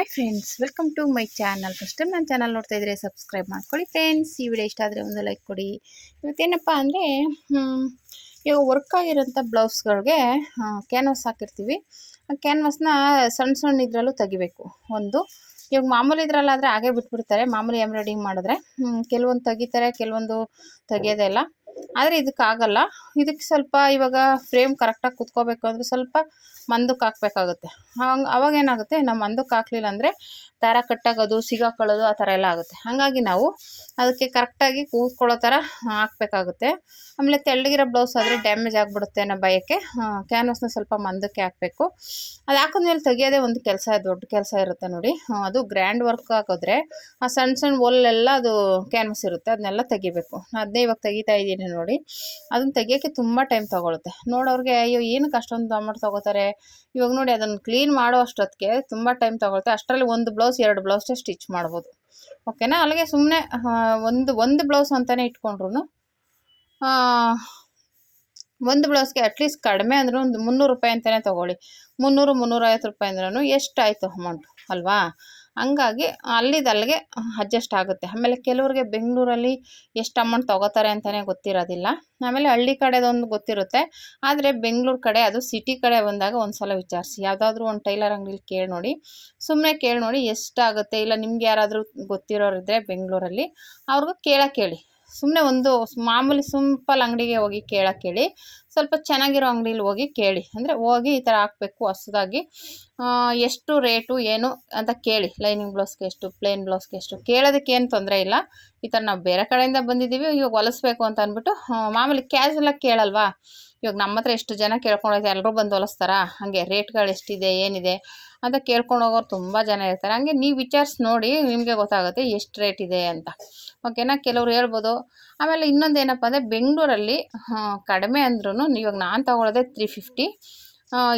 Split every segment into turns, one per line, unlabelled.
Hi friends, welcome to my channel. First time ನನ್ನ channel ನೋಡ್ತಾ ಇದ್ದರೆ ಸಬ್ಸ್ಕ್ರೈಬ್ ಮಾಡ್ಕೊಳ್ಳಿ ಫ್ರೆಂಡ್ಸ್. ಈ ವಿಡಿಯೋ ಇಷ್ಟ ಆದರೆ ಒಂದು ಲೈಕ್ ಕೊಡಿ. ಇವತ್ತೇನಪ್ಪ ಅಂದರೆ ಇವಾಗ ವರ್ಕ್ ಆಗಿರೋಂಥ ಬ್ಲೌಸ್ಗಳಿಗೆ ಕ್ಯಾನ್ವಾಸ್ ಹಾಕಿರ್ತೀವಿ. ಆ ಕ್ಯಾನ್ವಾಸ್ನ ಸಣ್ಣ ಸಣ್ಣ ಇದರಲ್ಲೂ ತೆಗಿಬೇಕು. ಇವಾಗ ಮಾಮೂಲಿ ಇದರಲ್ಲಾದರೆ ಹಾಗೆ ಬಿಟ್ಬಿಡ್ತಾರೆ. ಮಾಮೂಲಿ ಎಂಬ್ರಾಯ್ಡಿಂಗ್ ಮಾಡಿದ್ರೆ ಕೆಲವೊಂದು ತೆಗಿತಾರೆ, ಕೆಲವೊಂದು ತೆಗಿಯೋದೇ ಇಲ್ಲ. ಆದರೆ ಇದಕ್ಕಾಗಲ್ಲ. ಇದಕ್ಕೆ ಸ್ವಲ್ಪ ಇವಾಗ ಫ್ರೇಮ್ ಕರೆಕ್ಟಾಗಿ ಕುತ್ಕೋಬೇಕು ಅಂದರೆ ಸ್ವಲ್ಪ ಮಂದಕ್ಕೆ ಹಾಕಬೇಕಾಗುತ್ತೆ. ಅವಾಗೇನಾಗುತ್ತೆ, ನಾವು ಮಂದಕ್ಕೆ ಹಾಕಲಿಲ್ಲ ಅಂದರೆ ದಾರ ಕಟ್ಟಾಗೋದು, ಸಿಗಾಕೊಳ್ಳೋದು ಆ ಥರ ಎಲ್ಲ ಆಗುತ್ತೆ. ಹಾಗಾಗಿ ನಾವು ಅದಕ್ಕೆ ಕರೆಕ್ಟಾಗಿ ಕೂತ್ಕೊಳ್ಳೋ ಥರ ಹಾಕಬೇಕಾಗುತ್ತೆ. ಆಮೇಲೆ ತೆಳ್ಳಗಿರೋ ಬ್ಲೌಸ್ ಆದರೆ ಡ್ಯಾಮೇಜ್ ಆಗಿಬಿಡುತ್ತೆ ಅನ್ನೋ ಭಯಕ್ಕೆ ಕ್ಯಾನ್ವಾಸ್ನ ಸ್ವಲ್ಪ ಮಂದಕ್ಕೆ ಹಾಕಬೇಕು. ಅದು ಹಾಕಿದ್ಮೇಲೆ ತೆಗಿಯೋದೇ ಒಂದು ಕೆಲಸ, ದೊಡ್ಡ ಕೆಲಸ ಇರುತ್ತೆ ನೋಡಿ. ಅದು ಗ್ರ್ಯಾಂಡ್ ವರ್ಕ್ ಹಾಕಿದ್ರೆ ಆ ಸಣ್ಣ ಸಣ್ಣ ಒಲ್ಲೆಲ್ಲ ಅದು ಕ್ಯಾನ್ವಾಸ್ ಇರುತ್ತೆ, ಅದನ್ನೆಲ್ಲ ತೆಗಿಬೇಕು. ಅದನ್ನೇ ಇವಾಗ ತೆಗಿತಾ ಇದ್ದೀನಿ ನೋಡಿ. ಅದನ್ನು ತೆಗಿಯೋಕ್ಕೆ ತುಂಬ ಟೈಮ್ ತೊಗೊಳುತ್ತೆ. ನೋಡೋರಿಗೆ ಅಯ್ಯೋ ಏನಕ್ಕೆ ಅಷ್ಟೊಂದು ಅಮೌಂಟ್ ತೊಗೋತಾರೆ, ಇವಾಗ ನೋಡಿ ಅದನ್ನು ಕ್ಲೀನ್ ಮಾಡೋ ಅಷ್ಟೊತ್ತಿಗೆ ತುಂಬ ಟೈಮ್ ತೊಗೊಳುತ್ತೆ. ಅಷ್ಟರಲ್ಲಿ ಒಂದು ಬ್ಲೌಸ್ 2 ಬ್ಲೌಸೇ ಸ್ಟಿಚ್ ಮಾಡ್ಬೋದು. ಓಕೆನಾ? ಅಲ್ಲಿಗೆ ಸುಮ್ಮನೆ ಒಂದು ಬ್ಲೌಸ್ ಅಂತಲೇ ಇಟ್ಕೊಂಡ್ರು ಒಂದು ಬ್ಲೌಸ್ಗೆ ಅಟ್ಲೀಸ್ಟ್ ಕಡಿಮೆ ಅಂದರೂ ಒಂದು 300 ರೂಪಾಯಿ ಅಂತಲೇ ತೊಗೊಳ್ಳಿ. 300-350 ರೂಪಾಯಿ ಅಂದ್ರೂ ಎಷ್ಟಾಯಿತು ಅಮೌಂಟು ಅಲ್ವಾ? ಹಂಗಾಗಿ ಅಲ್ಲಿಗೆ ಅಡ್ಜಸ್ಟ್ ಆಗುತ್ತೆ. ಆಮೇಲೆ ಕೆಲವ್ರಿಗೆ ಬೆಂಗಳೂರಲ್ಲಿ ಎಷ್ಟು ಅಮೌಂಟ್ ತೊಗೋತಾರೆ ಅಂತಲೇ ಗೊತ್ತಿರೋದಿಲ್ಲ. ಆಮೇಲೆ ಹಳ್ಳಿ ಕಡೆದೊಂದು ಗೊತ್ತಿರುತ್ತೆ. ಆದರೆ ಬೆಂಗಳೂರು ಕಡೆ, ಅದು ಸಿಟಿ ಕಡೆ ಬಂದಾಗ ಒಂದು ಸಲ ವಿಚಾರಿಸಿ. ಯಾವುದಾದ್ರೂ ಒಂದು ಟೈಲರ್ ಅಂಗಡಿಲಿ ಕೇಳಿ ನೋಡಿ, ಸುಮ್ಮನೆ ಕೇಳಿ ನೋಡಿ ಎಷ್ಟಾಗುತ್ತೆ. ಇಲ್ಲ ನಿಮ್ಗೆ ಯಾರಾದರೂ ಗೊತ್ತಿರೋರಿದ್ದರೆ ಬೆಂಗಳೂರಲ್ಲಿ ಅವ್ರಿಗೂ ಕೇಳಿ. ಸುಮ್ಮನೆ ಒಂದು ಮಾಮೂಲಿ ಸಿಂಪಲ್ ಅಂಗಡಿಗೆ ಹೋಗಿ ಕೇಳಿ, ಸ್ವಲ್ಪ ಚೆನ್ನಾಗಿರೋ ಅಂಗಡಿಲಿ ಹೋಗಿ ಕೇಳಿ. ಅಂದರೆ ಹೋಗಿ ಈ ಥರ ಹಾಕಬೇಕು ಹೊಸದಾಗಿ, ಎಷ್ಟು ರೇಟು ಏನು ಅಂತ ಕೇಳಿ. ಲೈನಿಂಗ್ ಬ್ಲೌಸ್ಗೆ ಎಷ್ಟು, ಪ್ಲೇನ್ ಬ್ಲೌಸ್ಗೆ ಎಷ್ಟು, ಕೇಳೋದಕ್ಕೆ ಏನು ತೊಂದರೆ ಇಲ್ಲ. ಈ ಥರ ನಾವು ಬೇರೆ ಕಡೆಯಿಂದ ಬಂದಿದ್ದೀವಿ, ಇವಾಗ ಹೊಲಿಸ್ಬೇಕು ಅಂತ ಅಂದ್ಬಿಟ್ಟು ಮಾಮೂಲಿ ಕ್ಯಾಶುವಲಾಗಿ ಕೇಳಲ್ವಾ. ಇವಾಗ ನಮ್ಮ ಹತ್ರ ಎಷ್ಟು ಜನ ಕೇಳ್ಕೊಂಡೋಗಿ ಎಲ್ಲರೂ ಬಂದು ಹೊಲಿಸ್ತಾರಾ? ಹಾಗೆ ರೇಟ್ಗಳು ಎಷ್ಟಿದೆ, ಏನಿದೆ ಅಂತ ಕೇಳ್ಕೊಂಡು ಹೋಗೋರು ತುಂಬ ಜನ ಇರ್ತಾರೆ. ಹಂಗೆ ನೀವು ವಿಚಾರಿಸಿ ನೋಡಿ, ನಿಮಗೆ ಗೊತ್ತಾಗುತ್ತೆ ಎಷ್ಟು ರೇಟ್ ಇದೆ ಅಂತ. ಓಕೆನಾ? ಕೆಲವ್ರು ಹೇಳ್ಬೋದು. ಆಮೇಲೆ ಇನ್ನೊಂದು ಏನಪ್ಪ ಅಂದರೆ, ಬೆಂಗಳೂರಲ್ಲಿ ಕಡಿಮೆ ಅಂದ್ರೂ ಇವಾಗ ನಾನು ತೊಗೊಳ್ಳೋದೆ 350.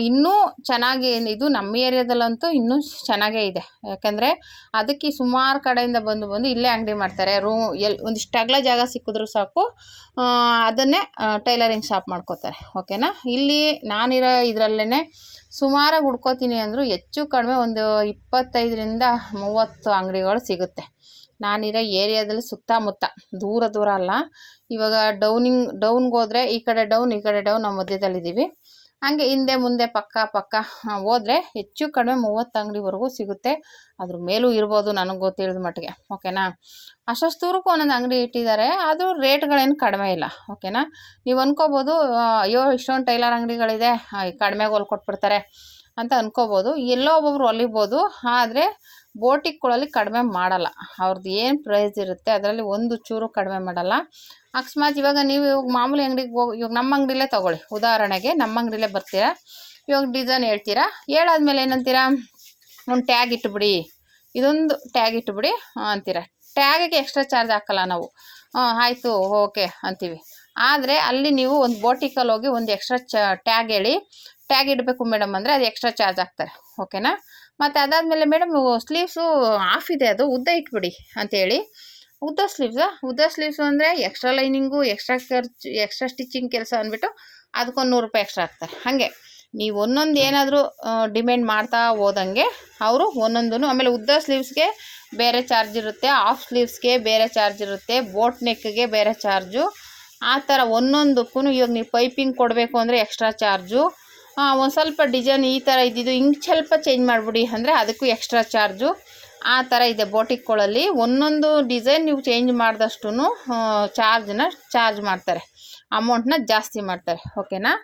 ಇನ್ನೂ ಚೆನ್ನಾಗಿ ಇದು ನಮ್ಮ ಏರಿಯಾದಲ್ಲಂತೂ ಇನ್ನೂ ಚೆನ್ನಾಗೇ ಇದೆ. ಯಾಕೆಂದರೆ ಅದಕ್ಕೆ ಸುಮಾರು ಕಡೆಯಿಂದ ಬಂದು ಇಲ್ಲೇ ಅಂಗಡಿ ಮಾಡ್ತಾರೆ. ಒಂದಿಷ್ಟು ಅಗಲ ಜಾಗ ಸಿಕ್ಕಿದ್ರೂ ಸಾಕು, ಅದನ್ನೇ ಟೈಲರಿಂಗ್ ಶಾಪ್ ಮಾಡ್ಕೋತಾರೆ. ಓಕೆನಾ? ಇಲ್ಲಿ ನಾನಿರೋ ಇದರಲ್ಲೇ ಸುಮಾರಾಗಿ ಹುಡ್ಕೋತೀನಿ ಅಂದರೂ ಹೆಚ್ಚು ಕಡಿಮೆ ಒಂದು 25-30 ಅಂಗಡಿಗಳು ಸಿಗುತ್ತೆ ನಾನಿರೋ ಏರಿಯಾದಲ್ಲಿ. ಸುತ್ತಮುತ್ತ ದೂರ ಅಲ್ಲ. ಇವಾಗ ಡೌನ್ಗೆ ಹೋದರೆ ಈ ಕಡೆ ಡೌನ್ ನಾವು ಮಧ್ಯದಲ್ಲಿದ್ದೀವಿ. ಹಾಗೆ ಹಿಂದೆ ಮುಂದೆ ಪಕ್ಕ ಹೋದರೆ ಹೆಚ್ಚು ಕಡಿಮೆ 30 ಅಂಗಡಿವರೆಗೂ ಸಿಗುತ್ತೆ. ಅದ್ರ ಮೇಲೂ ಇರ್ಬೋದು ನನಗೆ ಗೊತ್ತಿಳಿದ ಮಟ್ಟಿಗೆ. ಓಕೆನಾ? ಅಷ್ಟು ದೂರಕ್ಕೂ ಒಂದೊಂದು ಅಂಗಡಿ ಇಟ್ಟಿದ್ದಾರೆ. ಅದು ರೇಟ್ಗಳೇನು ಕಡಿಮೆ ಇಲ್ಲ. ಓಕೆನಾ? ನೀವು ಅನ್ಕೋಬೋದು, ಅಯ್ಯೋ ಇಷ್ಟೊಂದು ಟೈಲರ್ ಅಂಗಡಿಗಳಿದೆ, ಕಡಿಮೆಗೆ ಹೊಲ್ಕೊಟ್ಬಿಡ್ತಾರೆ ಅಂತ ಅನ್ಕೋಬೋದು. ಎಲ್ಲೋ ಒಬ್ಬೊಬ್ರು ಹೊಲಿಬೋದು. ಆದರೆ ಬೋಟಿಕ್ಗಳಲ್ಲಿ ಕಡಿಮೆ ಮಾಡಲ್ಲ. ಅವ್ರದ್ದು ಏನು ಪ್ರೈಸ್ ಇರುತ್ತೆ ಅದರಲ್ಲಿ ಒಂದು ಚೂರು ಕಡಿಮೆ ಮಾಡಲ್ಲ. ಅಕಸ್ಮಾತ್ ಇವಾಗ ನೀವು ಮಾಮೂಲಿ ಅಂಗಡಿಗೆ ಇವಾಗ ನಮ್ಮ ಅಂಗಡಿಲೇ ತೊಗೊಳ್ಳಿ. ಉದಾಹರಣೆಗೆ ನಮ್ಮ ಅಂಗಡಿಲೇ ಬರ್ತೀರಾ, ಇವಾಗ ಡಿಸೈನ್ ಹೇಳ್ತೀರಾ, ಹೇಳಾದ್ಮೇಲೆ ಏನಂತೀರಾ, ಒಂದು ಟ್ಯಾಗ್ ಇಟ್ಟುಬಿಡಿ, ಇದೊಂದು ಟ್ಯಾಗ್ ಇಟ್ಟುಬಿಡಿ ಅಂತೀರ. ಟ್ಯಾಗಿಗೆ ಎಕ್ಸ್ಟ್ರಾ ಚಾರ್ಜ್ ಹಾಕಲ್ಲ ನಾವು. ಆಯಿತು ಓಕೆ ಅಂತೀವಿ. ಆದರೆ ಅಲ್ಲಿ ನೀವು ಒಂದು ಬೋಟಿಕಲ್ಲಿ ಹೋಗಿ ಒಂದು ಎಕ್ಸ್ಟ್ರಾ ಟ್ಯಾಗ್ ಹೇಳಿ, ಟ್ಯಾಗ್ ಇಡಬೇಕು ಮೇಡಮ್ ಅಂದರೆ ಅದು ಎಕ್ಸ್ಟ್ರಾ ಚಾರ್ಜ್ ಹಾಕ್ತಾರೆ. ಓಕೆನಾ? ಮತ್ತು ಅದಾದಮೇಲೆ ಮೇಡಮ್ ಸ್ಲೀವ್ಸು ಆಫ್ ಇದೆ, ಅದು ಉದ್ದ ಇಟ್ಬಿಡಿ ಅಂತೇಳಿ. ಉದ್ದ ಸ್ಲೀವ್ಸು ಅಂದರೆ ಎಕ್ಸ್ಟ್ರಾ ಲೈನಿಂಗು, ಎಕ್ಸ್ಟ್ರಾ ಖರ್ಚು, ಎಕ್ಸ್ಟ್ರಾ ಸ್ಟಿಚಿಂಗ್ ಕೆಲಸ ಅಂದ್ಬಿಟ್ಟು ಅದಕ್ಕೊಂದು 100 ರೂಪಾಯಿ ಎಕ್ಸ್ಟ್ರಾ ಹಾಕ್ತಾರೆ. ಹಾಗೆ ನೀವು ಒಂದೊಂದು ಏನಾದರೂ ಡಿಮ್ಯಾಂಡ್ ಮಾಡ್ತಾ ಹೋದಂಗೆ ಅವರು ಒಂದೊಂದು. ಆಮೇಲೆ ಉದ್ದ ಸ್ಲೀವ್ಸ್ಗೆ ಬೇರೆ ಚಾರ್ಜ್ ಇರುತ್ತೆ, ಆಫ್ ಸ್ಲೀವ್ಸ್ಗೆ ಬೇರೆ ಚಾರ್ಜ್ ಇರುತ್ತೆ, ಬೋಟ್ ನೆಕ್ಗೆ ಬೇರೆ ಚಾರ್ಜು. ಆ ಥರ ಒಂದೊಂದಕ್ಕೂ ಇವಾಗ ನೀವು ಪೈಪಿಂಗ್ ಕೊಡಬೇಕು ಅಂದರೆ ಎಕ್ಸ್ಟ್ರಾ ಚಾರ್ಜು. ಒಂದು ಸ್ವಲ್ಪ ಡಿಸೈನ್ ಈ ಥರ ಇದ್ದಿದ್ದು ಹಿಂಗೆ ಸ್ವಲ್ಪ ಚೇಂಜ್ ಮಾಡಿಬಿಡಿ ಅಂದರೆ ಅದಕ್ಕೂ ಎಕ್ಸ್ಟ್ರಾ ಚಾರ್ಜು. ಆ ಥರ ಇದೆ ಬೋಟಿಕ್ಗಳಲ್ಲಿ. ಒಂದೊಂದು ಡಿಸೈನ್ ನೀವು ಚೇಂಜ್ ಮಾಡಿದಷ್ಟು ಚಾರ್ಜ್ ಮಾಡ್ತಾರೆ, ಅಮೌಂಟನ್ನ ಜಾಸ್ತಿ ಮಾಡ್ತಾರೆ. ಓಕೆನಾ?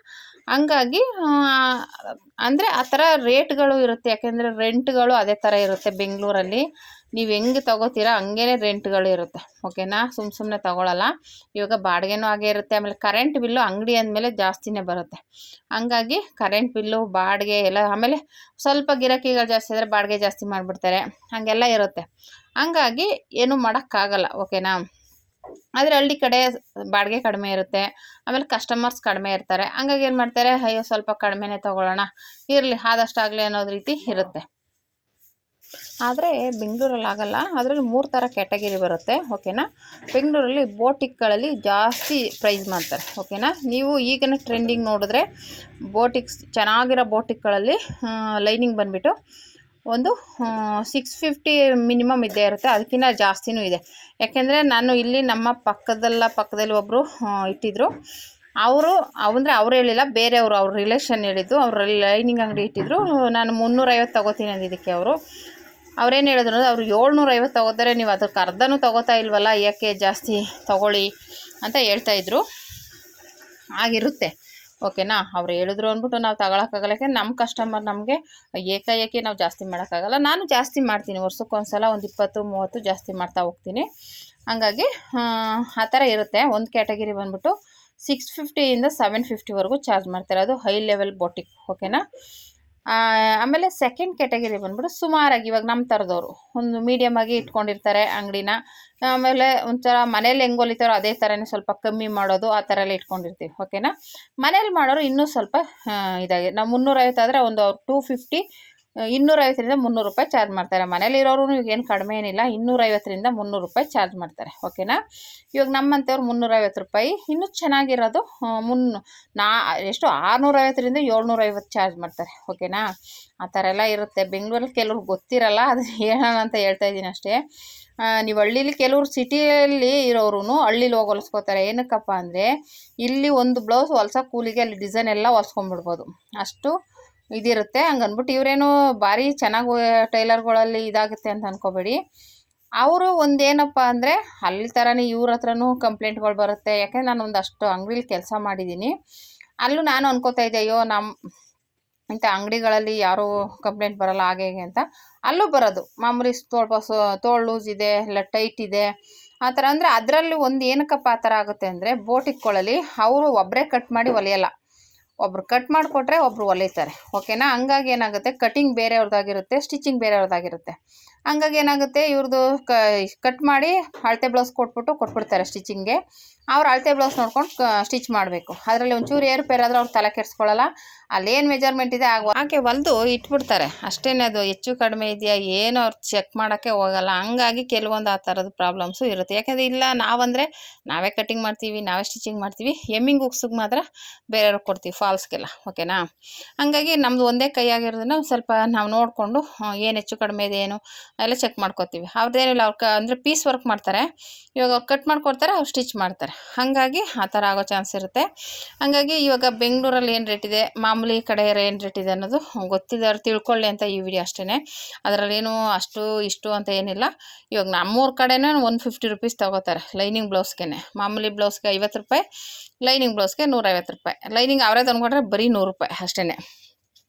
ಹಂಗಾಗಿ ಅಂದರೆ ಆ ಥರ ರೇಟ್ಗಳು ಇರುತ್ತೆ. ಯಾಕೆಂದರೆ ರೆಂಟ್ಗಳು ಅದೇ ಥರ ಇರುತ್ತೆ ಬೆಂಗಳೂರಲ್ಲಿ. ನೀವು ಹೆಂಗೆ ತೊಗೋತೀರಾ ಹಂಗೇ ರೆಂಟ್ಗಳು ಇರುತ್ತೆ. ಓಕೆನಾ? ಸುಮ್ಮನೆ ತೊಗೊಳಲ್ಲ. ಇವಾಗ ಬಾಡಿಗೆನೂ ಹಾಗೆ ಇರುತ್ತೆ. ಆಮೇಲೆ ಕರೆಂಟ್ ಬಿಲ್ಲು ಅಂಗಡಿ ಅಂದಮೇಲೆ ಜಾಸ್ತಿನೇ ಬರುತ್ತೆ. ಹಂಗಾಗಿ ಕರೆಂಟ್ ಬಿಲ್ಲು, ಬಾಡಿಗೆ ಎಲ್ಲ, ಆಮೇಲೆ ಸ್ವಲ್ಪ ಗಿರಾಕಿಗಳು ಜಾಸ್ತಿ ಆದರೆ ಬಾಡಿಗೆ ಜಾಸ್ತಿ ಮಾಡಿಬಿಡ್ತಾರೆ. ಹಾಗೆಲ್ಲ ಇರುತ್ತೆ. ಹಂಗಾಗಿ ಏನೂ ಮಾಡೋಕ್ಕಾಗಲ್ಲ. ಓಕೆನಾ? ಆದರೆ ಹಳ್ಳಿ ಕಡೆ ಬಾಡಿಗೆ ಕಡಿಮೆ ಇರುತ್ತೆ, ಆಮೇಲೆ ಕಸ್ಟಮರ್ಸ್ ಕಡಿಮೆ ಇರ್ತಾರೆ. ಹಂಗಾಗಿ ಏನು ಮಾಡ್ತಾರೆ, ಅಯ್ಯೋ ಸ್ವಲ್ಪ ಕಡಿಮೆನೇ ತೊಗೊಳ್ಳೋಣ, ಇರಲಿ ಆದಷ್ಟಾಗಲಿ ಅನ್ನೋದು ರೀತಿ ಇರುತ್ತೆ. ಆದರೆ ಬೆಂಗಳೂರಲ್ಲಿ ಆಗಲ್ಲ. ಅದರಲ್ಲಿ 3 ಥರ ಕ್ಯಾಟಗರಿ ಬರುತ್ತೆ. ಓಕೆನಾ? ಬೆಂಗಳೂರಲ್ಲಿ ಬೋಟಿಕ್ಗಳಲ್ಲಿ ಜಾಸ್ತಿ ಪ್ರೈಸ್ ಮಾಡ್ತಾರೆ. ಓಕೆನಾ? ನೀವು ಈಗಿನ ಟ್ರೆಂಡಿಂಗ್ ನೋಡಿದ್ರೆ ಚೆನ್ನಾಗಿರೋ ಬೋಟಿಕ್ಗಳಲ್ಲಿ ಲೈನಿಂಗ್ ಬಂದುಬಿಟ್ಟು ಒಂದು 650 ಮಿನಿಮಮ್ ಇದ್ದೇ ಇರುತ್ತೆ, ಅದಕ್ಕಿಂತ ಜಾಸ್ತಿನೂ ಇದೆ. ಯಾಕೆಂದರೆ ನಾನು ಇಲ್ಲಿ ನಮ್ಮ ಪಕ್ಕದಲ್ಲಿ ಒಬ್ಬರು ಇಟ್ಟಿದ್ರು. ಅವರು ಅಂದರೆ ಅವ್ರು ಹೇಳಿಲ್ಲ, ಬೇರೆಯವರು ಅವ್ರ ರಿಲೇಷನ್ ಹೇಳಿದ್ದು. ಅವ್ರ ಲೈನಿಂಗ್ ಅಂಗಡಿ ಇಟ್ಟಿದ್ರು. ನಾನು 350 ತೊಗೋತೀನಿ ಅಂದಿದ್ದಕ್ಕೆ ಅವ್ರೇನು ಹೇಳಿದ್ರು ಅಂದರೆ, ಅವರು 750 ತೊಗೋತಾರೆ, ನೀವು ಅದಕ್ಕೆ ಅರ್ಧನೂ ತೊಗೋತಾ ಇಲ್ವಲ್ಲ, ಯಾಕೆ ಜಾಸ್ತಿ ತೊಗೊಳ್ಳಿ ಅಂತ ಹೇಳ್ತಾಯಿದ್ರು. ಆಗಿರುತ್ತೆ, ಓಕೆನಾ. ಅವ್ರು ಹೇಳಿದ್ರು ಅಂದ್ಬಿಟ್ಟು ನಾವು ತಗೊಳಕ್ಕಾಗಲ್ಲ. ಯಾಕೆ ನಮ್ಮ ಕಸ್ಟಮರ್ ನಮಗೆ ಏಕಾಏಕಿ ನಾವು ಜಾಸ್ತಿ ಮಾಡೋಕ್ಕಾಗಲ್ಲ. ನಾನು ಜಾಸ್ತಿ ಮಾಡ್ತೀನಿ, ವರ್ಷಕ್ಕೊಂದ್ಸಲ ಒಂದು 20-30 ಜಾಸ್ತಿ ಮಾಡ್ತಾ ಹೋಗ್ತೀನಿ. ಹಂಗಾಗಿ ಆ ಥರ ಇರುತ್ತೆ. ಒಂದು ಕ್ಯಾಟಗಿರಿ ಬಂದ್ಬಿಟ್ಟು 650ಇಂದ 750ವರೆಗೂ ಚಾರ್ಜ್ ಮಾಡ್ತಾರೆ, ಅದು ಹೈ ಲೆವೆಲ್ ಬೋಟಿಕ್, ಓಕೆನಾ. ಆಮೇಲೆ ಸೆಕೆಂಡ್ ಕ್ಯಾಟಗರಿ ಬಂದ್ಬಿಟ್ಟು ಸುಮಾರಾಗಿ ಇವಾಗ ನಮ್ಮ ಥರದವರು ಒಂದು ಮೀಡಿಯಮ್ ಆಗಿ ಇಟ್ಕೊಂಡಿರ್ತಾರೆ ಅಂಗಡಿನ. ಆಮೇಲೆ ಒಂಥರ ಮನೇಲಿ ಹೆಂಗೆ ಹೊಲಿತಾರೋ ಅದೇ ಥರನೇ ಸ್ವಲ್ಪ ಕಮ್ಮಿ ಮಾಡೋದು, ಆ ಥರ ಎಲ್ಲ ಇಟ್ಕೊಂಡಿರ್ತೀವಿ, ಓಕೆನಾ. ಮನೇಲಿ ಮಾಡೋರು ಇನ್ನೂ ಸ್ವಲ್ಪ ಇದಾಗಿ, ನಾವು 350 ಆದರೆ ಒಂದು 250 250ರಿಂದ 300 ರೂಪಾಯಿ ಚಾರ್ಜ್ ಮಾಡ್ತಾರೆ. ಮನೇಲಿ ಇರೋರು ಏನು ಕಡಿಮೆ ಏನಿಲ್ಲ, 250ರಿಂದ 300 ರೂಪಾಯಿ ಚಾರ್ಜ್ ಮಾಡ್ತಾರೆ, ಓಕೆನಾ. ಇವಾಗ ನಮ್ಮಂಥವ್ರು 350 ರೂಪಾಯಿ. ಇನ್ನೂ ಚೆನ್ನಾಗಿರೋದು ಎಷ್ಟು 650ರಿಂದ 750 ಚಾರ್ಜ್ ಮಾಡ್ತಾರೆ, ಓಕೆನಾ. ಆ ಥರ ಎಲ್ಲ ಇರುತ್ತೆ. ಬೆಂಗಳೂರಲ್ಲಿ ಕೆಲವ್ರಿಗೆ ಗೊತ್ತಿರಲ್ಲ, ಅದು ಹೇಳೋಣ ಅಂತ ಹೇಳ್ತಾ ಇದ್ದೀನಿ ಅಷ್ಟೇ. ನೀವು ಹಳ್ಳೀಲಿ ಕೆಲವ್ರು ಸಿಟಿಯಲ್ಲಿ ಇರೋರು ಹಳ್ಳೀಲಿ ಹೋಗಿ ಹೊಲಿಸ್ಕೋತಾರೆ. ಏನಕ್ಕಪ್ಪ ಅಂದರೆ ಇಲ್ಲಿ ಒಂದು ಬ್ಲೌಸ್ ಹೊಲ್ಸೋ ಕೂಲಿಗೆ ಅಲ್ಲಿ ಡಿಸೈನ್ ಎಲ್ಲ ಹೊಲ್ಸ್ಕೊಂಡ್ಬಿಡ್ಬೋದು, ಅಷ್ಟು ಇದಿರುತ್ತೆ. ಹಂಗನ್ಬಿಟ್ಟು ಇವರೇನು ಭಾರಿ ಚೆನ್ನಾಗಿ ಟೈಲರ್ಗಳಲ್ಲಿ ಇದಾಗುತ್ತೆ ಅಂತ ಅಂದ್ಕೋಬೇಡಿ. ಅವರು ಒಂದೇನಪ್ಪ ಅಂದರೆ ಅಲ್ಲಿ ಥರನೇ ಇವ್ರ ಹತ್ರನೂ ಕಂಪ್ಲೇಂಟ್ಗಳು ಬರುತ್ತೆ. ಯಾಕೆಂದರೆ ನಾನು ಒಂದಷ್ಟು ಅಂಗಡಿಲಿ ಕೆಲಸ ಮಾಡಿದ್ದೀನಿ. ಅಲ್ಲೂ ನಾನು ಅನ್ಕೋತಾ ಇದ್ದೆ, ಅಯ್ಯೋ ಇಂಥ ಅಂಗಡಿಗಳಲ್ಲಿ ಯಾರೂ ಕಂಪ್ಲೇಂಟ್ ಬರೋಲ್ಲ ಹಾಗೆ ಹೀಗೆ ಅಂತ. ಅಲ್ಲೂ ಬರೋದು ಮಾಮೂಲಿ ತೋಳು ಲೂಸ್ ಇದೆ, ಇಲ್ಲ ಟೈಟ್ ಇದೆ, ಆ ಥರ. ಅಂದರೆ ಅದರಲ್ಲಿ ಒಂದು ಏನಕ್ಕಪ್ಪ ಆ ಥರ ಆಗುತ್ತೆ ಅಂದರೆ, ಬೋಟಿಕ್ಗಳಲ್ಲಿ ಅವರು ಒಬ್ಬರೇ ಕಟ್ ಮಾಡಿ ಹೊಲಿಯಲ್ಲ, ಒಬ್ರು ಕಟ್ ಮಾಡಿಕೊಟ್ರೆ ಒಬ್ರು ಹೊಲಿತಾರೆ, ಓಕೆನಾ. ಹಂಗಾಗಿ ಏನಾಗುತ್ತೆ, ಕಟಿಂಗ್ ಬೇರೆಯವ್ರದ್ದಾಗಿರುತ್ತೆ, ಸ್ಟಿಚಿಂಗ್ ಬೇರೆಯವ್ರದ್ದಾಗಿರುತ್ತೆ. ಹಂಗಾಗಿ ಏನಾಗುತ್ತೆ, ಇವ್ರದ್ದು ಕಟ್ ಮಾಡಿ ಅಳತೆ ಬ್ಲೌಸ್ ಕೊಟ್ಬಿಡ್ತಾರೆ ಸ್ಟಿಚಿಂಗ್ಗೆ. ಅವ್ರು ಅಳತೆ ಬ್ಲೌಸ್ ನೋಡ್ಕೊಂಡು ಸ್ಟಿಚ್ ಮಾಡಬೇಕು. ಅದರಲ್ಲಿ ಒಂಚೂರು ಏರುಪೇರಾದ್ರೆ ಅವ್ರು ತಲೆ ಕೆಡಿಸ್ಕೊಳ್ಳಲ್ಲ. ಅಲ್ಲೇನು ಮೆಜರ್ಮೆಂಟ್ ಇದೆ ಹಾಗೆ ಹೊಲಿದು ಇಟ್ಬಿಡ್ತಾರೆ ಅಷ್ಟೇ. ಅದು ಹೆಚ್ಚು ಕಡಿಮೆ ಇದೆಯಾ ಏನು ಅವ್ರು ಚೆಕ್ ಮಾಡೋಕ್ಕೆ ಹೋಗಲ್ಲ. ಹಂಗಾಗಿ ಕೆಲವೊಂದು ಆ ಥರದ ಪ್ರಾಬ್ಲಮ್ಸು ಇರುತ್ತೆ. ಯಾಕೆಂದರೆ ಇಲ್ಲ ನಾವಂದರೆ ನಾವೇ ಕಟಿಂಗ್ ಮಾಡ್ತೀವಿ, ನಾವೇ ಸ್ಟಿಚಿಂಗ್ ಮಾಡ್ತೀವಿ. ಎಮ್ಮಿಂಗ್ ಹುಕ್ಸಿಗೆ ಮಾತ್ರ ಬೇರೆಯವ್ರಿಗೆ ಕೊಡ್ತೀವಿ, ಫಾಲ್ಸ್ಗೆಲ್ಲ, ಓಕೆನಾ. ಹಂಗಾಗಿ ನಮ್ಮದು ಒಂದೇ ಕೈಯಾಗಿರೋದನ್ನ ಸ್ವಲ್ಪ ನಾವು ನೋಡಿಕೊಂಡು ಏನು ಹೆಚ್ಚು ಕಡಿಮೆ ಇದೆ ಏನು ಎಲ್ಲ ಚೆಕ್ ಮಾಡ್ಕೋತೀವಿ. ಅವ್ರದ್ದೇನಿಲ್ಲ, ಅವ್ರು ಅಂದರೆ ಪೀಸ್ ವರ್ಕ್ ಮಾಡ್ತಾರೆ. ಇವಾಗ ಅವ್ರು ಕಟ್ ಮಾಡಿಕೊಡ್ತಾರೆ, ಅವ್ರು ಸ್ಟಿಚ್ ಮಾಡ್ತಾರೆ. ಹಾಗಾಗಿ ಆ ಥರ ಆಗೋ ಚಾನ್ಸ್ ಇರುತ್ತೆ. ಹಾಗಾಗಿ ಇವಾಗ ಬೆಂಗಳೂರಲ್ಲಿ ಏನು ರೇಟ್ ಇದೆ, ಮಾಮೂಲಿ ಕಡೆ ಏನು ರೇಟ್ ಇದೆ ಅನ್ನೋದು ಗೊತ್ತಿದ್ದವ್ರು ತಿಳ್ಕೊಳ್ಳಿ ಅಂತ ಈ ವಿಡಿಯೋ ಅಷ್ಟೇ. ಅದರಲ್ಲೇನು ಅಷ್ಟು ಇಷ್ಟು ಅಂತ ಏನಿಲ್ಲ. ಇವಾಗ ನಮ್ಮೂರ ಕಡೆನೇ 150 ರೂಪೀಸ್ ತೊಗೋತಾರೆ ಲೈನಿಂಗ್ ಬ್ಲೌಸ್ಗೆ. ಮಾಮೂಲಿ ಬ್ಲೌಸ್ಗೆ 50 ರೂಪಾಯಿ, ಲೈನಿಂಗ್ ಬ್ಲೌಸ್ಗೆ 150 ರೂಪಾಯಿ. ಲೈನಿಂಗ್ ಅವರೇ ತಂದ್ಕೊಂಡ್ರೆ ಬರೀ 100 ರೂಪಾಯಿ ಅಷ್ಟೇ.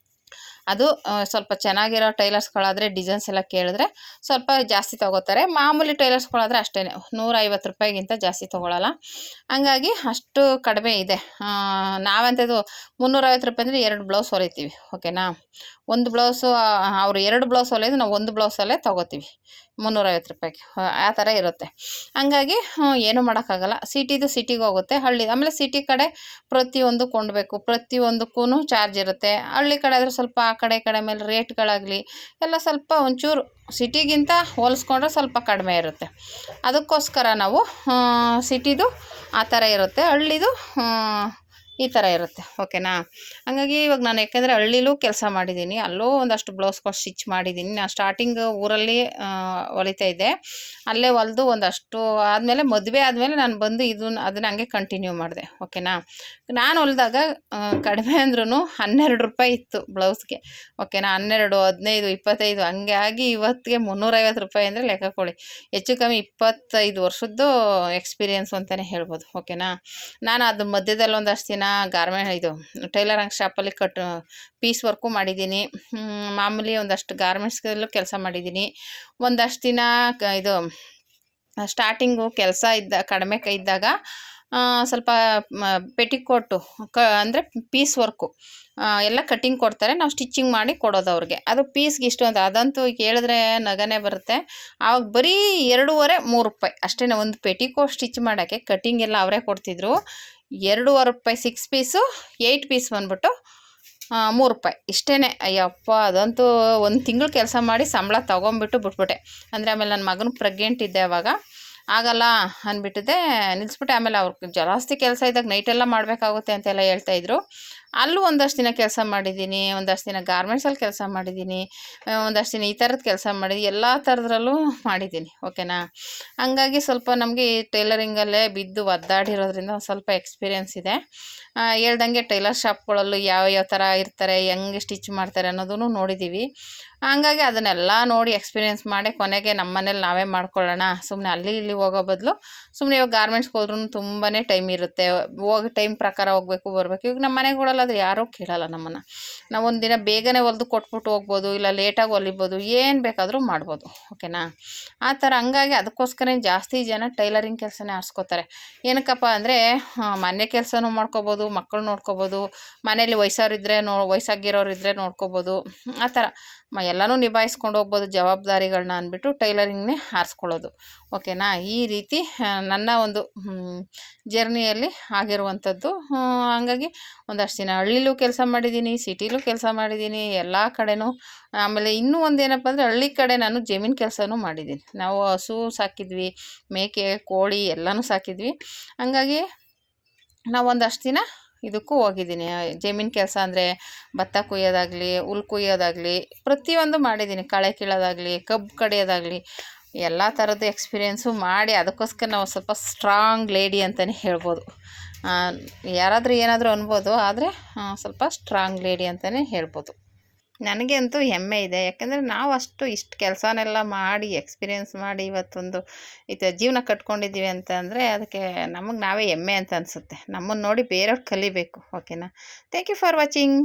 ಅದು ಸ್ವಲ್ಪ ಚೆನ್ನಾಗಿರೋ ಟೈಲರ್ಸ್ಗಳಾದರೆ ಡಿಸೈನ್ಸ್ ಎಲ್ಲ ಕೇಳಿದ್ರೆ ಸ್ವಲ್ಪ ಜಾಸ್ತಿ ತೊಗೋತಾರೆ. ಮಾಮೂಲಿ ಟೈಲರ್ಸ್ಗಳಾದರೆ ಅಷ್ಟೇ 150 ರೂಪಾಯಿಗಿಂತ ಜಾಸ್ತಿ ತೊಗೊಳ್ಳಲ್ಲ. ಹಂಗಾಗಿ ಅಷ್ಟು ಕಡಿಮೆ ಇದೆ. ನಾವಂಥದ್ದು 350 ರೂಪಾಯಿ ಅಂದರೆ 2 ಬ್ಲೌಸ್ ಹೊಲಿತೀವಿ, ಓಕೆನಾ. ಒಂದು ಬ್ಲೌಸು ಅವರು 2 ಬ್ಲೌಸ್ ಹೊಲಿಯೋದು ನಾವು ಒಂದು ಬ್ಲೌಸಲ್ಲೇ ತೊಗೋತೀವಿ 350 ರೂಪಾಯಿಗೆ, ಆ ಥರ ಇರುತ್ತೆ. ಹಂಗಾಗಿ ಏನೂ ಮಾಡೋಕ್ಕಾಗಲ್ಲ. ಸಿಟಿಗೆ ಹೋಗುತ್ತೆ, ಆಮೇಲೆ ಸಿಟಿ ಕಡೆ ಪ್ರತಿಯೊಂದು ಕೊಂಡಬೇಕು, ಪ್ರತಿಯೊಂದಕ್ಕೂ ಚಾರ್ಜ್ ಇರುತ್ತೆ. ಹಳ್ಳಿ ಕಡೆ ಆದರೆ ಸ್ವಲ್ಪ ಆ ಕಡೆ ಮೇಲೆ ರೇಟ್ಗಳಾಗಲಿ ಎಲ್ಲ ಸ್ವಲ್ಪ ಒಂಚೂರು ಸಿಟಿಗಿಂತ ಹೋಲಿಸ್ಕೊಂಡ್ರೆ ಸ್ವಲ್ಪ ಕಡಿಮೆ ಇರುತ್ತೆ. ಅದಕ್ಕೋಸ್ಕರ ನಾವು ಸಿಟಿದು ಆ ಥರ ಇರುತ್ತೆ, ಹಳ್ಳಿದು ಈ ಥರ ಇರುತ್ತೆ, ಓಕೆನಾ. ಹಂಗಾಗಿ ಇವಾಗ ನಾನು ಯಾಕೆಂದರೆ ಹಳ್ಳಿಲೂ ಕೆಲಸ ಮಾಡಿದ್ದೀನಿ, ಅಲ್ಲೂ ಒಂದಷ್ಟು ಬ್ಲೌಸ್ಗಳು ಸ್ಟಿಚ್ ಮಾಡಿದ್ದೀನಿ. ನಾನು ಸ್ಟಾರ್ಟಿಂಗ್ ಊರಲ್ಲಿ ಹೊಲಿತಾ ಇದ್ದೆ, ಅಲ್ಲೇ ಹೊಲಿದು ಒಂದಷ್ಟು ಆದಮೇಲೆ ಮದುವೆ ಆದಮೇಲೆ ನಾನು ಬಂದು ಅದನ್ನು ಹಂಗೆ ಕಂಟಿನ್ಯೂ ಮಾಡಿದೆ, ಓಕೆನಾ. ನಾನು ಹೊಲಿದಾಗ ಕಡಿಮೆ ಅಂದ್ರೂ 12 ರೂಪಾಯಿ ಇತ್ತು ಬ್ಲೌಸ್ಗೆ, ಓಕೆನಾ. 12, 15, 25 ಹಂಗೆ ಆಗಿ ಇವತ್ತಿಗೆ 350 ರೂಪಾಯಿ ಅಂದರೆ ಲೆಕ್ಕ ಕೊಡಿ. ಹೆಚ್ಚು ಕಮ್ಮಿ 25 ವರ್ಷದ್ದು ಎಕ್ಸ್ಪೀರಿಯೆನ್ಸು ಅಂತಲೇ ಹೇಳ್ಬೋದು, ಓಕೆನಾ. ನಾನು ಅದು ಮಧ್ಯದಲ್ಲಿ ಒಂದಷ್ಟು ದಿನ ಇದು ಟೈಲರಿಂಗ್ ಶಾಪಲ್ಲಿ ಪೀಸ್ ವರ್ಕು ಮಾಡಿದ್ದೀನಿ. ಮಾಮೂಲಿ ಒಂದಷ್ಟು ಗಾರ್ಮೆಂಟ್ಸ್ಗಳಲ್ಲೂ ಕೆಲಸ ಮಾಡಿದ್ದೀನಿ. ಒಂದಷ್ಟು ದಿನ ಇದು ಸ್ಟಾರ್ಟಿಂಗು ಕೆಲಸ ಕಡಿಮೆ ಕೈ ಇದ್ದಾಗ ಸ್ವಲ್ಪ ಪೆಟಿಕೋಟು ಅಂದರೆ ಪೀಸ್ ವರ್ಕು ಎಲ್ಲ ಕಟ್ಟಿಂಗ್ ಕೊಡ್ತಾರೆ, ನಾವು ಸ್ಟಿಚ್ಚಿಂಗ್ ಮಾಡಿ ಕೊಡೋದು ಅವ್ರಿಗೆ. ಅದು ಪೀಸ್ಗೆ ಇಷ್ಟು ಅಂತ, ಅದಂತೂ ಹೇಳಿದ್ರೆ ನಗನೇ ಬರುತ್ತೆ. ಆವಾಗ ಬರೀ 2.5-3 ರೂಪಾಯಿ ಅಷ್ಟೇ. ಒಂದು ಪೆಟಿಕೋಟ್ ಸ್ಟಿಚ್ ಮಾಡೋಕ್ಕೆ ಕಟ್ಟಿಂಗ್ ಎಲ್ಲ ಅವರೇ ಕೊಡ್ತಿದ್ರು. 2.5 ರೂಪಾಯಿ 6 ಪೀಸು, 8 ಪೀಸ್ ಬಂದ್ಬಿಟ್ಟು 3 ರೂಪಾಯಿ ಇಷ್ಟೇ. ಅಯ್ಯಪ್ಪ, ಅದಂತೂ ಒಂದು ತಿಂಗಳು ಕೆಲಸ ಮಾಡಿ ಸಂಬಳ ತೊಗೊಂಬಿಟ್ಟು ಬಿಟ್ಬಿಟ್ಟೆ. ಅಂದರೆ ಆಮೇಲೆ ನನ್ನ ಮಗನ ಪ್ರೆಗ್ನೆಂಟ್ ಇದ್ದೆ, ಅವಾಗ ಆಗಲ್ಲ ಅಂದ್ಬಿಟ್ಟಿದ್ದೆ, ನಿಲ್ಲಿಸ್ಬಿಟ್ಟೆ. ಆಮೇಲೆ ಅವ್ರಿಗೆ ಜಾಸ್ತಿ ಕೆಲಸ ಇದ್ದಾಗ ನೈಟೆಲ್ಲ ಮಾಡಬೇಕಾಗುತ್ತೆ ಅಂತೆಲ್ಲ ಹೇಳ್ತಾಯಿದ್ರು. ಅಲ್ಲೂ ಒಂದಷ್ಟು ದಿನ ಕೆಲಸ ಮಾಡಿದ್ದೀನಿ, ಒಂದಷ್ಟು ದಿನ ಗಾರ್ಮೆಂಟ್ಸಲ್ಲಿ ಕೆಲಸ ಮಾಡಿದ್ದೀನಿ, ಒಂದಷ್ಟು ದಿನ ಈ ಥರದ್ದು ಕೆಲಸ ಮಾಡಿದ್ದೀನಿ, ಎಲ್ಲ ಥರದ್ರಲ್ಲೂ ಮಾಡಿದ್ದೀನಿ. ಓಕೆನಾ. ಹಂಗಾಗಿ ಸ್ವಲ್ಪ ನಮಗೆ ಈ ಟೈಲರಿಂಗಲ್ಲೇ ಬಿದ್ದು ಒದ್ದಾಡಿರೋದ್ರಿಂದ ಒಂದು ಸ್ವಲ್ಪ ಎಕ್ಸ್ಪೀರಿಯೆನ್ಸ್ ಇದೆ. ಹೇಳ್ದಂಗೆ ಟೈಲರ್ ಶಾಪ್ಗಳಲ್ಲೂ ಯಾವ ಥರ ಇರ್ತಾರೆ, ಹೆಂಗೆ ಸ್ಟಿಚ್ ಮಾಡ್ತಾರೆ ಅನ್ನೋದನ್ನು ನೋಡಿದ್ದೀವಿ. ಹಂಗಾಗಿ ಅದನ್ನೆಲ್ಲ ನೋಡಿ ಎಕ್ಸ್ಪೀರಿಯೆನ್ಸ್ ಮಾಡಿ ಕೊನೆಗೆ ನಮ್ಮ ಮನೇಲಿ ನಾವೇ ಮಾಡ್ಕೊಳ್ಳೋಣ, ಸುಮ್ಮನೆ ಅಲ್ಲಿ ಇಲ್ಲಿ ಹೋಗೋ ಬದಲು ಸುಮ್ಮನೆ ಇವಾಗ ಗಾರ್ಮೆಂಟ್ಸ್ಗೆ ಹೋದ್ರೂ ತುಂಬಾ ಟೈಮ್ ಇರುತ್ತೆ, ಹೋಗಿ ಟೈಮ್ ಪ್ರಕಾರ ಹೋಗಬೇಕು ಬರಬೇಕು. ಇವಾಗ ನಮ್ಮ ಮನೆಗಳಲ್ಲಾದ್ರೆ ಯಾರೂ ಕೇಳಲ್ಲ ನಮ್ಮನ್ನು. ನಾವು ಒಂದು ದಿನ ಬೇಗನೆ ಹೊಲಿದು ಕೊಟ್ಬಿಟ್ಟು ಹೋಗ್ಬೋದು, ಇಲ್ಲ ಲೇಟಾಗಿ ಹೊಲಿಬೋದು, ಏನು ಬೇಕಾದರೂ ಮಾಡ್ಬೋದು. ಓಕೆನಾ. ಆ ಥರ ಹಂಗಾಗಿ ಅದಕ್ಕೋಸ್ಕರ ಜಾಸ್ತಿ ಜನ ಟೈಲರಿಂಗ್ ಕೆಲಸನೇ ಆರಿಸ್ಕೋತಾರೆ. ಏನಕ್ಕಪ್ಪ ಅಂದರೆ ಮನೆ ಕೆಲಸನೂ ಮಾಡ್ಕೋಬೋದು, ಮಕ್ಕಳು ನೋಡ್ಕೋಬೋದು, ಮನೇಲಿ ವಯಸ್ಸಾಗಿರೋರಿದ್ದರೆ ವಯಸ್ಸಾಗಿರೋರಿದ್ದರೆ ನೋಡ್ಕೋಬೋದು. ಆ ಥರ ಎಲ್ಲನೂ ನಿಭಾಯಿಸ್ಕೊಂಡು ಹೋಗ್ಬೋದು ಜವಾಬ್ದಾರಿಗಳನ್ನ ಅಂದ್ಬಿಟ್ಟು ಟೈಲರಿಂಗ್ನೇ ಆರಿಸ್ಕೊಳ್ಳೋದು. ಓಕೆನಾ. ಈ ರೀತಿ ನನ್ನ ಒಂದು ಜರ್ನಿಯಲ್ಲಿ ಆಗಿರುವಂಥದ್ದು. ಹಂಗಾಗಿ ಒಂದಷ್ಟು ದಿನ ಹಳ್ಳಿಲೂ ಕೆಲಸ ಮಾಡಿದ್ದೀನಿ, ಸಿಟಿಲೂ ಕೆಲಸ ಮಾಡಿದ್ದೀನಿ, ಎಲ್ಲ ಕಡೆನೂ. ಆಮೇಲೆ ಇನ್ನೂ ಒಂದೇನಪ್ಪ ಅಂದರೆ ಹಳ್ಳಿ ಕಡೆ ನಾನು ಜಮೀನು ಕೆಲಸನೂ ಮಾಡಿದ್ದೀನಿ. ನಾವು ಹಸು ಸಾಕಿದ್ವಿ, ಮೇಕೆ, ಕೋಳಿ ಎಲ್ಲನೂ ಸಾಕಿದ್ವಿ. ಹಂಗಾಗಿ ನಾವು ಒಂದಷ್ಟು ದಿನ ಇದಕ್ಕೂ ಹೋಗಿದ್ದೀನಿ. ಜಮೀನು ಕೆಲಸ ಅಂದರೆ ಭತ್ತ ಕುಯ್ಯೋದಾಗಲಿ, ಹುಲ್ ಕುಯ್ಯೋದಾಗಲಿ, ಪ್ರತಿಯೊಂದು ಮಾಡಿದ್ದೀನಿ. ಕಳೆ ಕೀಳೋದಾಗಲಿ, ಕಬ್ಬು ಕಡಿಯೋದಾಗಲಿ, ಎಲ್ಲ ಥರದ್ದು ಎಕ್ಸ್ಪೀರಿಯೆನ್ಸು ಮಾಡಿ ಅದಕ್ಕೋಸ್ಕರ ನಾವು ಸ್ವಲ್ಪ ಸ್ಟ್ರಾಂಗ್ ಲೇಡಿ ಅಂತಲೇ ಹೇಳ್ಬೋದು. ಯಾರಾದರೂ ಏನಾದರೂ ಅನ್ಬೋದು, ಆದರೆ ಸ್ವಲ್ಪ ಸ್ಟ್ರಾಂಗ್ ಲೇಡಿ ಅಂತಲೇ ಹೇಳ್ಬೋದು. ನನಗೆ ಅಂತೂ ಹೆಮ್ಮೆ ಇದೆ. ಯಾಕೆಂದರೆ ನಾವು ಇಷ್ಟು ಕೆಲಸನೆಲ್ಲ ಮಾಡಿ ಎಕ್ಸ್ಪೀರಿಯೆನ್ಸ್ ಮಾಡಿ ಇವತ್ತೊಂದು ಜೀವನ ಕಟ್ಕೊಂಡಿದ್ದೀವಿ ಅಂತ ಅಂದರೆ ಅದಕ್ಕೆ ನಮಗೆ ನಾವೇ ಹೆಮ್ಮೆ ಅಂತ ಅನಿಸುತ್ತೆ. ನಮ್ಮನ್ನು ನೋಡಿ ಬೇರೆಯವ್ರು ಕಲಿಬೇಕು. ಓಕೆನಾ. Thank you for watching.